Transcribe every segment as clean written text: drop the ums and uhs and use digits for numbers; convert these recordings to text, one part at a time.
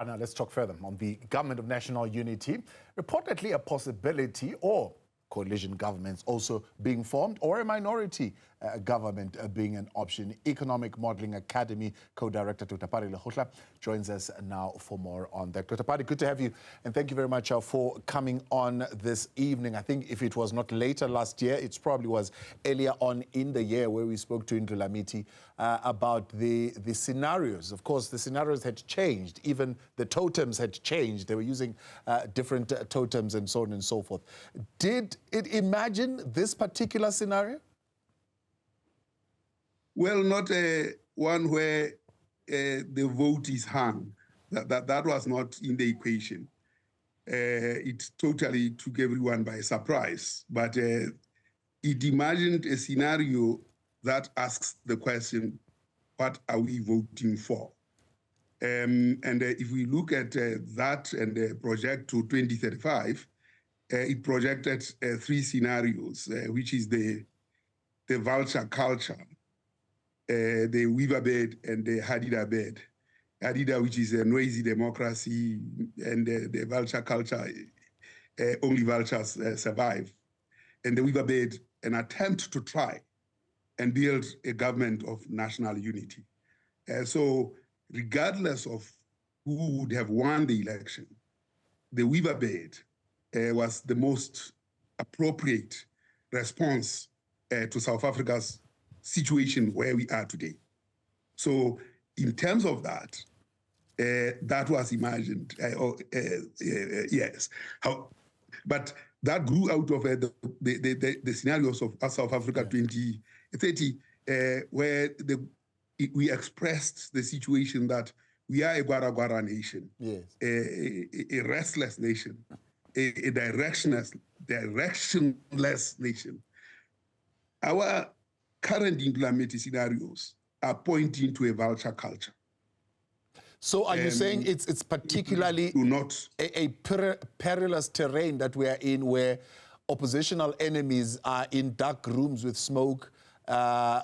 And now let's talk further on the Government of National Unity. Reportedly a possibility or coalition governments also being formed, or a minority government being an option. Economic Modeling Academy co-director Dr Pali Lehohla joins us now for more on that. Dr Pali, good to have you, and thank you very much for coming on this evening. I think if it was not later last year, it probably was earlier on in the year where we spoke to Indulamiti about the scenarios. Of course, the scenarios had changed. Even the totems had changed. They were using different totems and so on and so forth. Did it imagine this particular scenario? Well, not one where the vote is hung. That was not in the equation. It totally took everyone by surprise. But it imagined a scenario that asks the question, what are we voting for? And if we look at that and the project to 2035, it projected three scenarios, which is the vulture culture, the weaver bed, and the Hadida bed. Hadida, which is a noisy democracy, and the vulture culture, only vultures survive. And the weaver bed, an attempt to try and build a government of national unity. So regardless of who would have won the election, the weaver bed was the most appropriate response to South Africa's situation where we are today. So in terms of that, that was imagined, yes. But that grew out of the scenarios of South Africa 2030, where we expressed the situation that we are a Gwara nation, yes. a restless nation, a directionless nation. Our current implemented scenarios are pointing to a vulture culture. So are you saying it's particularly a perilous terrain that we are in, where oppositional enemies are in dark rooms with smoke,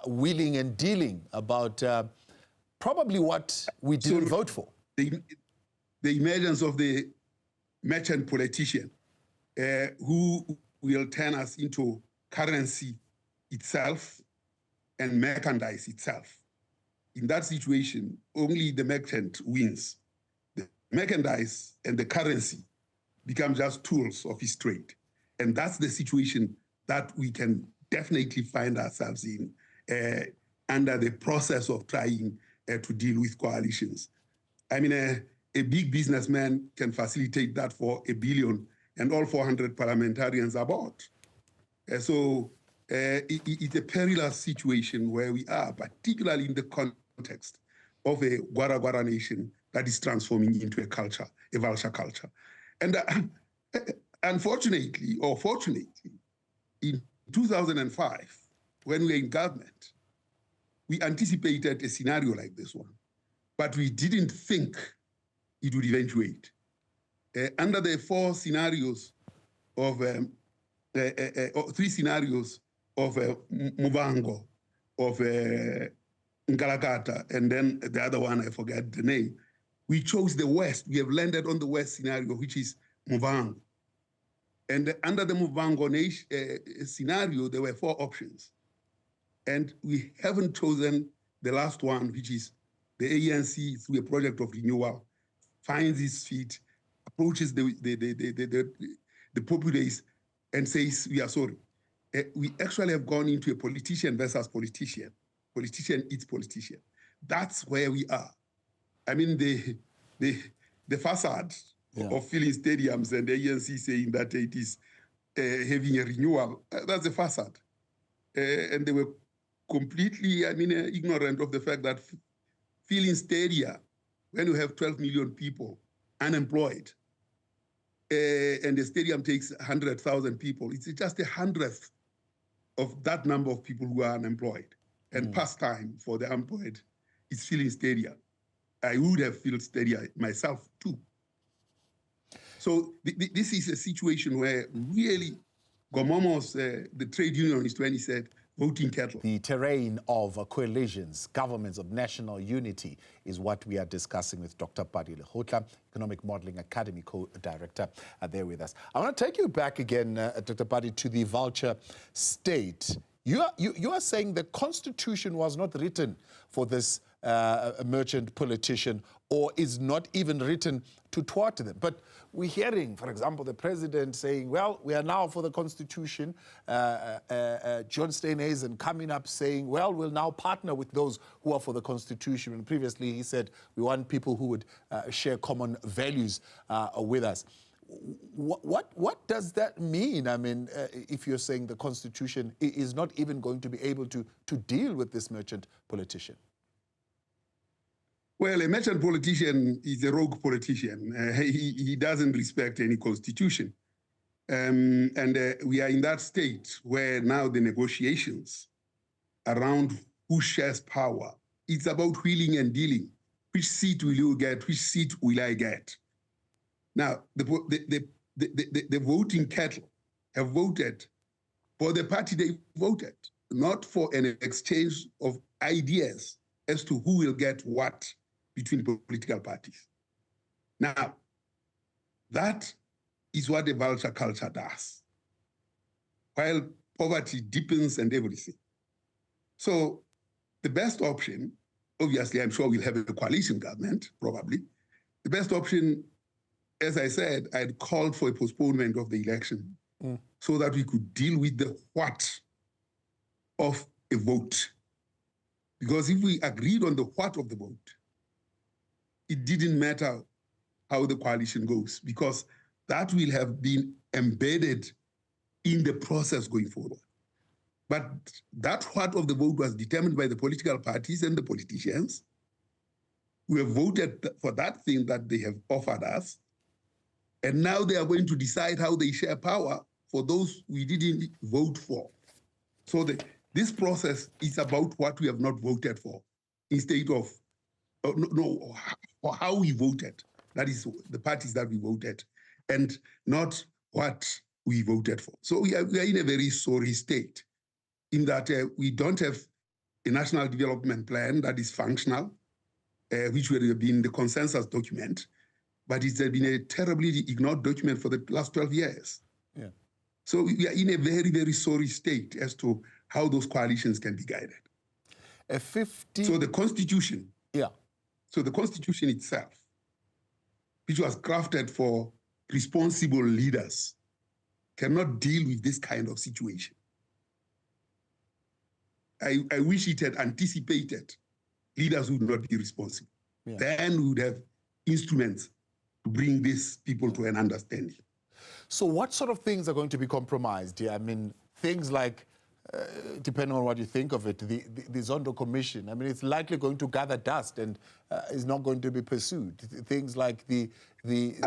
wheeling and dealing about probably what we didn't vote for? The emergence of the merchant politician who will turn us into currency itself and merchandise itself. In that situation, only the merchant wins. The merchandise and the currency become just tools of his trade. And that's the situation that we can definitely find ourselves in under the process of trying to deal with coalitions. I mean, a big businessman can facilitate that for $1 billion, and all 400 parliamentarians are bought. So it's a perilous situation where we are, particularly in the context of a Gwara nation that is transforming into a culture, a vulture culture. And unfortunately, or fortunately, in 2005, when we were in government, we anticipated a scenario like this one, but we didn't think it would eventuate. Under the four scenarios of, three scenarios of Muvango, of Ngalakata, and then the other one, I forget the name, we chose the West. We have landed on the West scenario, which is Muvango. And under the Muvango scenario, there were four options. And we haven't chosen the last one, which is the ANC, through a project of renewal, finds its feet, approaches the populace and says, we are sorry. We actually have gone into a politician versus politician. Politician eats politician. That's where we are. I mean, the facade of filling stadiums and the ANC saying that it is having a renewal, that's a facade. And they were completely, I mean, ignorant of the fact that filling stadia, when you have 12 million people unemployed, and the stadium takes 100,000 people, it's just 1/100th of that number of people who are unemployed. And pastime for the unemployed is filling stadia. I would have filled stadia myself too. So this is a situation where really Gomomo's, the trade unionist, when he said, voting cattle. The terrain of coalitions, governments of national unity, is what we are discussing with Dr. Pali Lehohla, Economic Modeling Academy co-director, there with us. I want to take you back again, Dr. Pali, to the vulture state. You are saying the Constitution was not written for this merchant politician, or is not even written to thwart them. But we're hearing, for example, the president saying, well, we are now for the Constitution. John Steenhuisen coming up saying, well, we'll now partner with those who are for the Constitution. And previously he said, we want people who would share common values with us. What does that mean? I mean, if you're saying the Constitution is not even going to be able to deal with this merchant politician? Well, a merchant politician is a rogue politician. He doesn't respect any constitution. We are in that state where now the negotiations around who shares power, it's about wheeling and dealing. Which seat will you get? Which seat will I get? Now, the voting cattle have voted for the party they voted, not for an exchange of ideas as to who will get what between political parties. Now, that is what the vulture culture does, while poverty deepens and everything. So the best option, obviously, I'm sure we'll have a coalition government, probably. The best option, as I said, I'd called for a postponement of the election so that we could deal with the what of a vote. Because if we agreed on the what of the vote, it didn't matter how the coalition goes, because that will have been embedded in the process going forward. But that what of the vote was determined by the political parties and the politicians who have voted for that thing that they have offered us. And now they are going to decide how they share power for those we didn't vote for. So this process is about what we have not voted for instead of, or how we voted. That is the parties that we voted, and not what we voted for. So we are in a very sorry state in that we don't have a national development plan that is functional, which would have been the consensus document, but it's been a terribly ignored document for the last 12 years. Yeah. So we are in a very, very sorry state as to how those coalitions can be guided. So the Constitution, so the Constitution itself, which was crafted for responsible leaders, cannot deal with this kind of situation. I wish it had anticipated leaders who would not be responsible. Yeah. Then we would have instruments to bring these people to an understanding. So what sort of things are going to be compromised here? I mean, things like, depending on what you think of it, the Zondo Commission, I mean, it's likely going to gather dust and is not going to be pursued. Things like the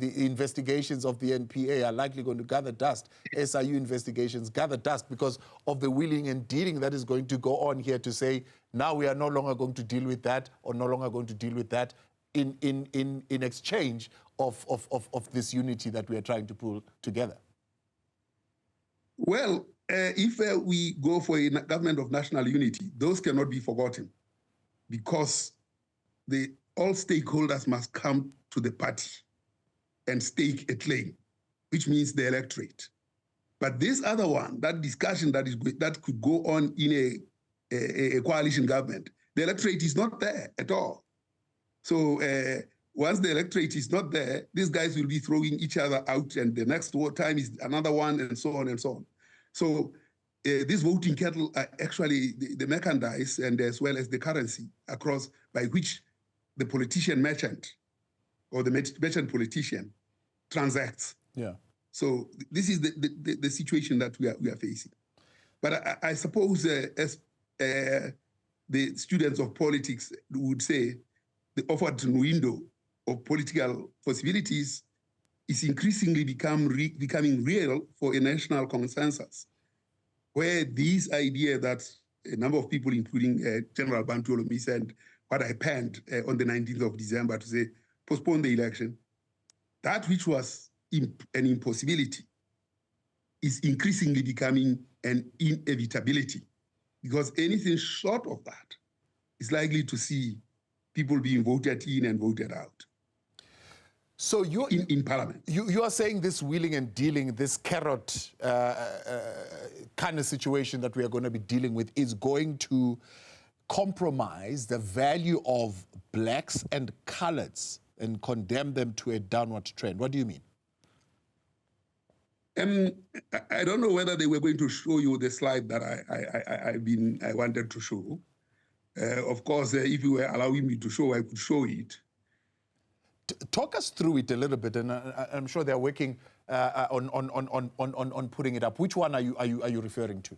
investigations of the NPA are likely going to gather dust. SIU investigations gather dust because of the wheeling and dealing that is going to go on here to say, now we are no longer going to deal with that or no longer going to deal with that in exchange of this unity that we are trying to pull together. Well, if we go for a government of national unity, those cannot be forgotten because all stakeholders must come to the party and stake a claim, which means the electorate. But this other one, that discussion that could go on in a coalition government, the electorate is not there at all. So once the electorate is not there, these guys will be throwing each other out, and the next time is another one, and so on and so on. So these voting cattle are actually the merchandise and as well as the currency across by which the politician merchant or the merchant politician transacts. Yeah. So this is the situation that we are facing. But I suppose as the students of politics would say, the offered window of political possibilities is increasingly becoming real for a national consensus, where this idea that a number of people, including General Bantu Olomi, said what I penned on the 19th of December to say, postpone the election, that which was an impossibility is increasingly becoming an inevitability. because anything short of that is likely to see people being voted in and voted out. So in Parliament. You are saying this wheeling and dealing, this carrot kind of situation that we are going to be dealing with is going to compromise the value of blacks and coloureds and condemn them to a downward trend. What do you mean? I don't know whether they were going to show you the slide that I wanted to show. Of course, if you were allowing me to show, I could show it. Talk us through it a little bit, and I'm sure they're working on putting it up. Which one are you referring to?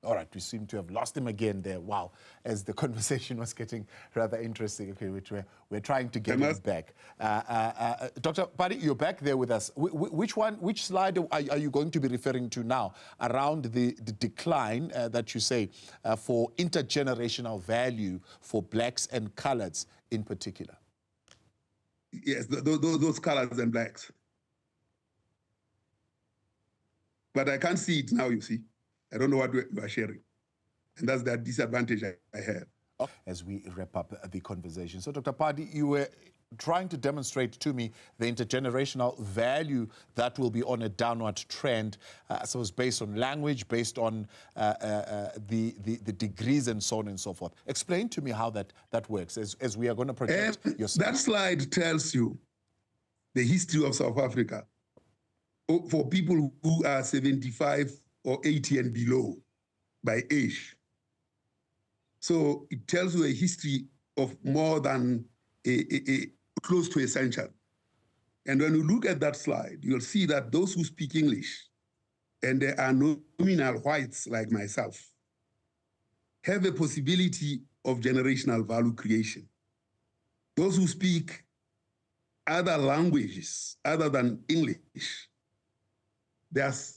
All right, we seem to have lost him again there. Wow, as the conversation was getting rather interesting. Okay, which we're trying to get him back. Dr. Pali, you're back there with us. Which slide are you going to be referring to now around the decline that you say for intergenerational value for blacks and coloureds in particular? Yes, those coloureds and blacks. But I can't see it now, you see. I don't know what you are sharing. And that's the disadvantage I have. As we wrap up the conversation. So, Dr. Pali, you were trying to demonstrate to me the intergenerational value that will be on a downward trend. So it's based on language, based on the degrees and so on and so forth. Explain to me how that works as we are going to project your slide. That slide tells you the history of South Africa for people who are 75 or 80 and below by age. So it tells you a history of more than close to a century. And when you look at that slide, you'll see that those who speak English, and there are nominal whites like myself, have a possibility of generational value creation. Those who speak other languages other than English, there's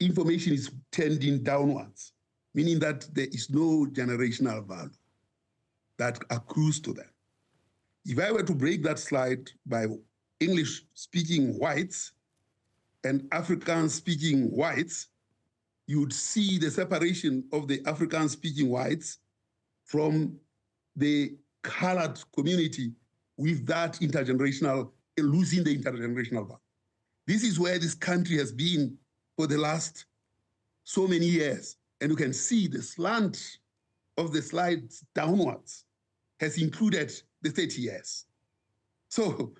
information is tending downwards, meaning that there is no generational value that accrues to them. If I were to break that slide by English-speaking whites and African-speaking whites, you would see the separation of the African-speaking whites from the colored community with that intergenerational, losing the intergenerational value. This is where this country has been for the last so many years. And you can see the slant of the slides downwards has included the 30 years. So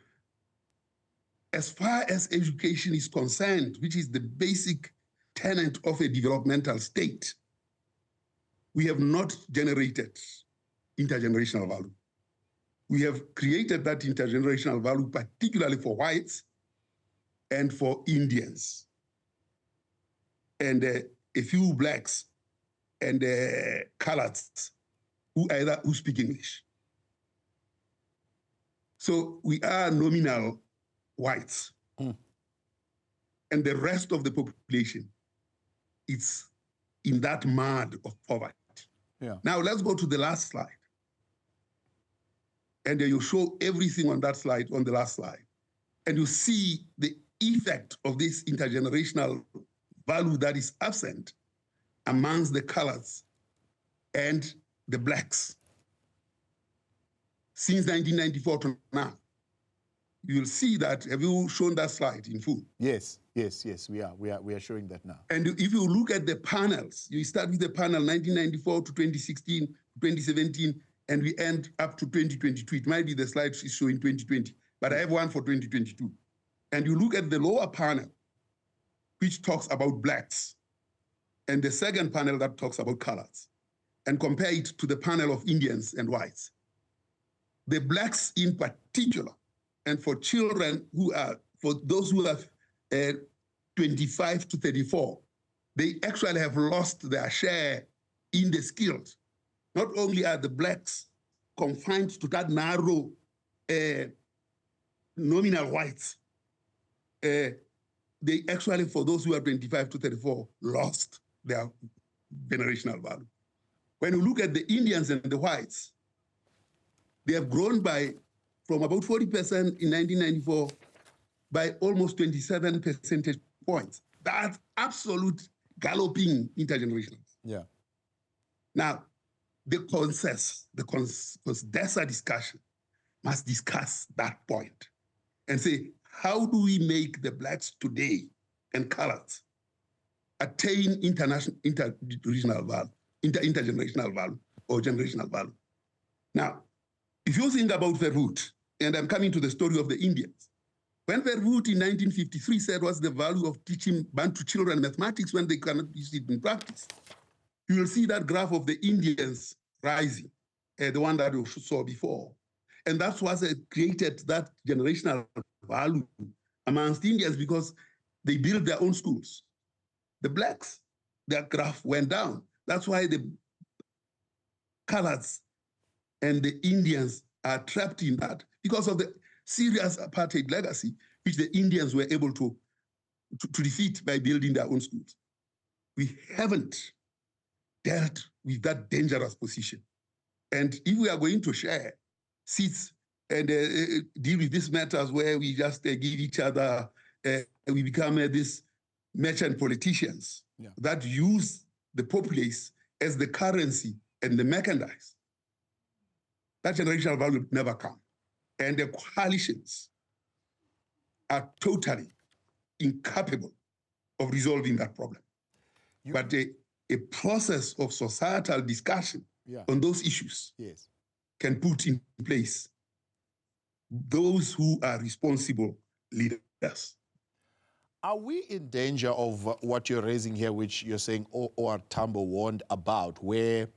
as far as education is concerned, which is the basic tenet of a developmental state, we have not generated intergenerational value. We have created that intergenerational value particularly for whites and for Indians, and a few blacks and coloureds who speak English. So we are nominal whites, and the rest of the population is in that mud of poverty. Yeah. Now let's go to the last slide, and you show everything on that slide, on the last slide, and you see the effect of this intergenerational value that is absent amongst the colors and the blacks. Since 1994 to now, you'll see that. Have you shown that slide in full? Yes, we are showing that now. And if you look at the panels, you start with the panel 1994 to 2016, 2017, and we end up to 2022. It might be the slide is showing 2020, but I have one for 2022. And you look at the lower panel, which talks about blacks, and the second panel that talks about colors, and compare it to the panel of Indians and whites. The blacks in particular, and for children who are, for those who have 25 to 34, they actually have lost their share in the skills. Not only are the blacks confined to that narrow nominal whites, they actually, for those who are 25 to 34, lost their generational value. When you look at the Indians and the whites, they have grown from about 40% in 1994 by almost 27 percentage points. That's absolute galloping intergenerational. Yeah. Now, the CONDESA discussion must discuss that point and say, how do we make the blacks today and colors attain intergenerational value or generational value? Now, if you think about the root, and I'm coming to the story of the Indians, when Verwoerd in 1953 said what's the value of teaching Bantu children mathematics when they cannot use it in practice, you will see that graph of the Indians rising, the one that you saw before. And that's what created that generational value amongst Indians because they built their own schools. The blacks, their graph went down. That's why the colors and the Indians are trapped in that because of the serious apartheid legacy, which the Indians were able to defeat by building their own schools. We haven't dealt with that dangerous position. And if we are going to share seats and deal with these matters where we just give each other, we become these merchant politicians that use the populace as the currency and the mechanize, that generational value will never come. And the coalitions are totally incapable of resolving that problem. But a process of societal discussion on those issues can put in place those who are responsible leaders. Are we in danger of what you're raising here, which you're saying O.R. Tambo warned about, where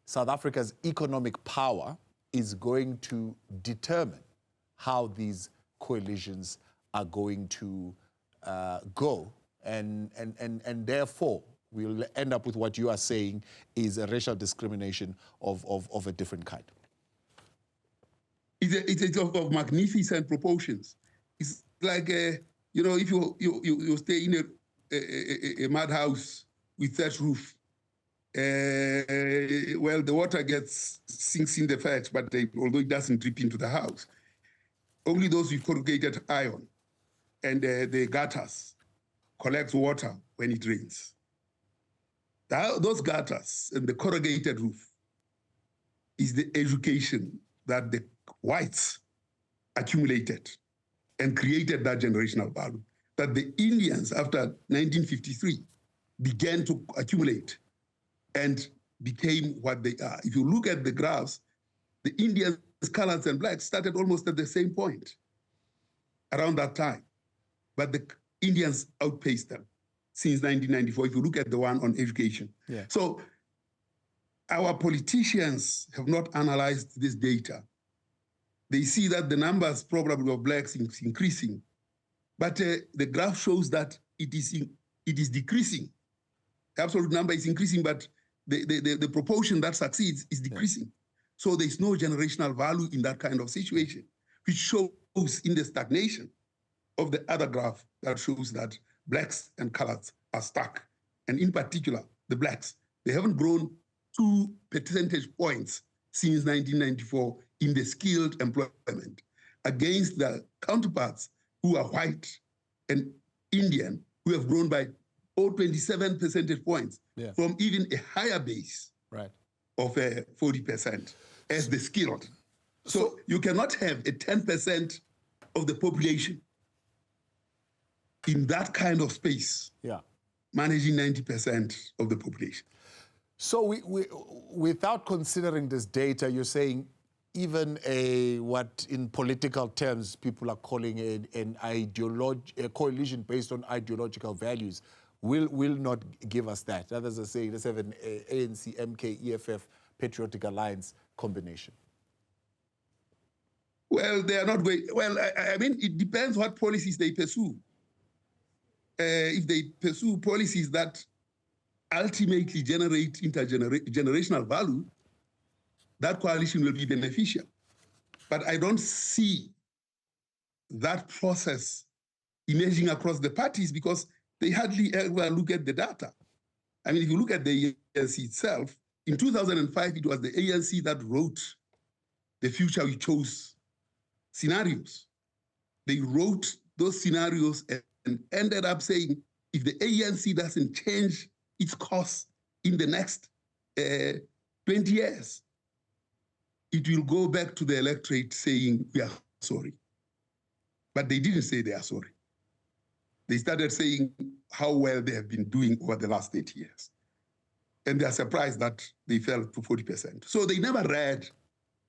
South Africa's economic power is going to determine how these coalitions are going to go, and therefore we'll end up with what you are saying is a racial discrimination of a different kind? It's of magnificent proportions. It's like, you know, if you stay in a madhouse with thatch roof, well, the water sinks in the thatch, but although it doesn't drip into the house, only those with corrugated iron and the gutters collect water when it rains. Those gutters and the corrugated roof is the education that the whites accumulated and created that generational value that the Indians after 1953 began to accumulate and became what they are. If you look at the graphs, the Indians, colors, and blacks started almost at the same point around that time. But the Indians outpaced them since 1994, if you look at the one on education. Yeah. So our politicians have not analyzed this data. They see that the numbers probably of blacks is increasing, but the graph shows that it is decreasing. The absolute number is increasing, but the proportion that succeeds is decreasing. Yeah. So there's no generational value in that kind of situation, which shows in the stagnation of the other graph that shows that blacks and colors are stuck. And in particular, the blacks, they haven't grown 2 percentage points since 1994 in the skilled employment against the counterparts who are white and Indian, who have grown by 27 percentage points from even a higher base of 40% as the skilled. So you cannot have a 10% of the population in that kind of space managing 90% of the population. So without considering this data, you're saying even what in political terms people are calling a coalition based on ideological values will not give us that. Others are saying let's have an ANC, MK, EFF, Patriotic Alliance combination. Well, they are not going. Well, I mean, it depends what policies they pursue. If they pursue policies that ultimately generate intergenerational value, that coalition will be beneficial. But I don't see that process emerging across the parties because they hardly ever look at the data. I mean, if you look at the ANC itself, in 2005, it was the ANC that wrote the future we chose scenarios. They wrote those scenarios ended up saying, if the ANC doesn't change its course in the next 20 years, it will go back to the electorate saying, we are sorry. But they didn't say they are sorry. They started saying how well they have been doing over the last 30 years. And they are surprised that they fell to 40%. So they never read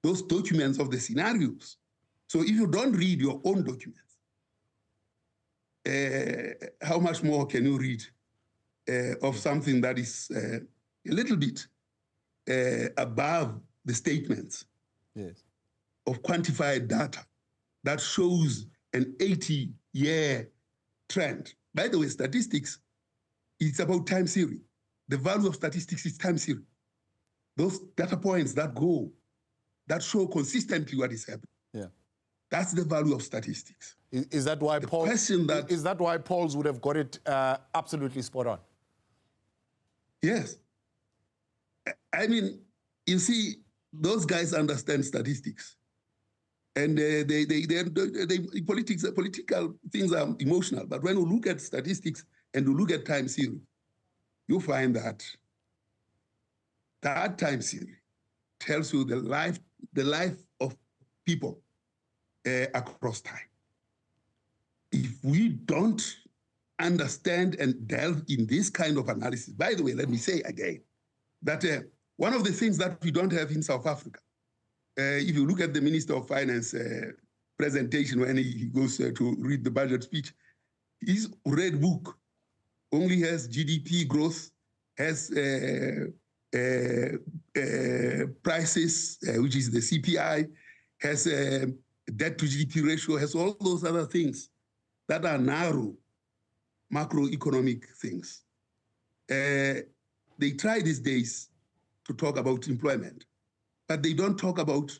those documents of the scenarios. So if you don't read your own documents, how much more can you read of something that is a little bit above the statements of quantified data that shows an 80-year trend? By the way, statistics, it's about time series. The value of statistics is time series. Those data points that show consistently what is happening. Yeah. That's the value of statistics. Is that why is that why polls would have got it absolutely spot on? Yes. I mean, you see, those guys understand statistics. And political things are emotional. But when you look at statistics and you look at time series, you find that that time series tells you the life of people across time. If we don't understand and delve in this kind of analysis, by the way, let me say again, that one of the things that we don't have in South Africa, if you look at the Minister of Finance presentation when he goes to read the budget speech, his red book only has GDP growth, has prices, which is the CPI, has debt to GDP ratio, has all those other things that are narrow macroeconomic things. They try these days to talk about employment, but they don't talk about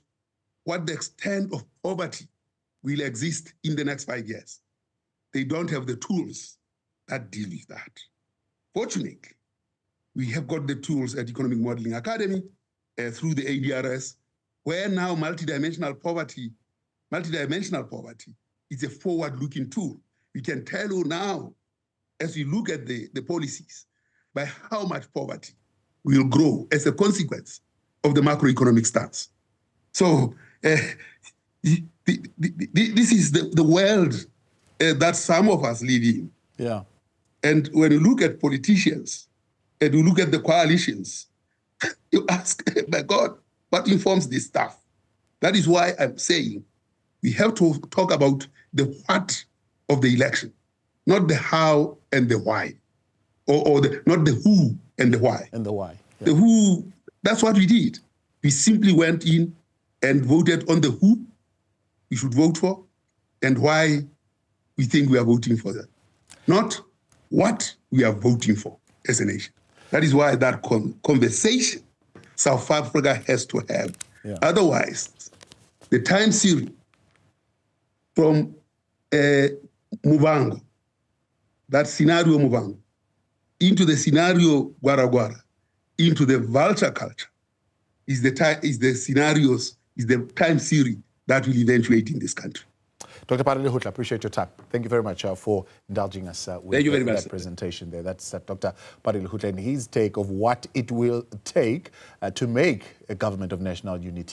what the extent of poverty will exist in the next 5 years. They don't have the tools that deal with that. Fortunately, we have got the tools at Economic Modeling Academy through the ADRS, where now multidimensional poverty is a forward-looking tool. We can tell you now, as we look at the policies, by how much poverty will grow as a consequence of the macroeconomic stance. So this is the world that some of us live in. Yeah. And when you look at politicians and you look at the coalitions, you ask, my God, what informs this stuff? That is why I'm saying we have to talk about the what of the election, not the how and the why, or not the who and the why. And the why. Yeah. The who, that's what we did. We simply went in and voted on the who we should vote for and why we think we are voting for that, not what we are voting for as a nation. That is why that conversation South Africa has to have. Yeah. Otherwise, the time series from Mubango, that scenario Mubango, into the scenario Gwara, into the vulture culture, is the time series that will eventuate in this country. Dr. Pali Lehohla, appreciate your time. Thank you very much for indulging us with that presentation there. That's Dr. Pali Lehohla and his take of what it will take to make a government of national unity.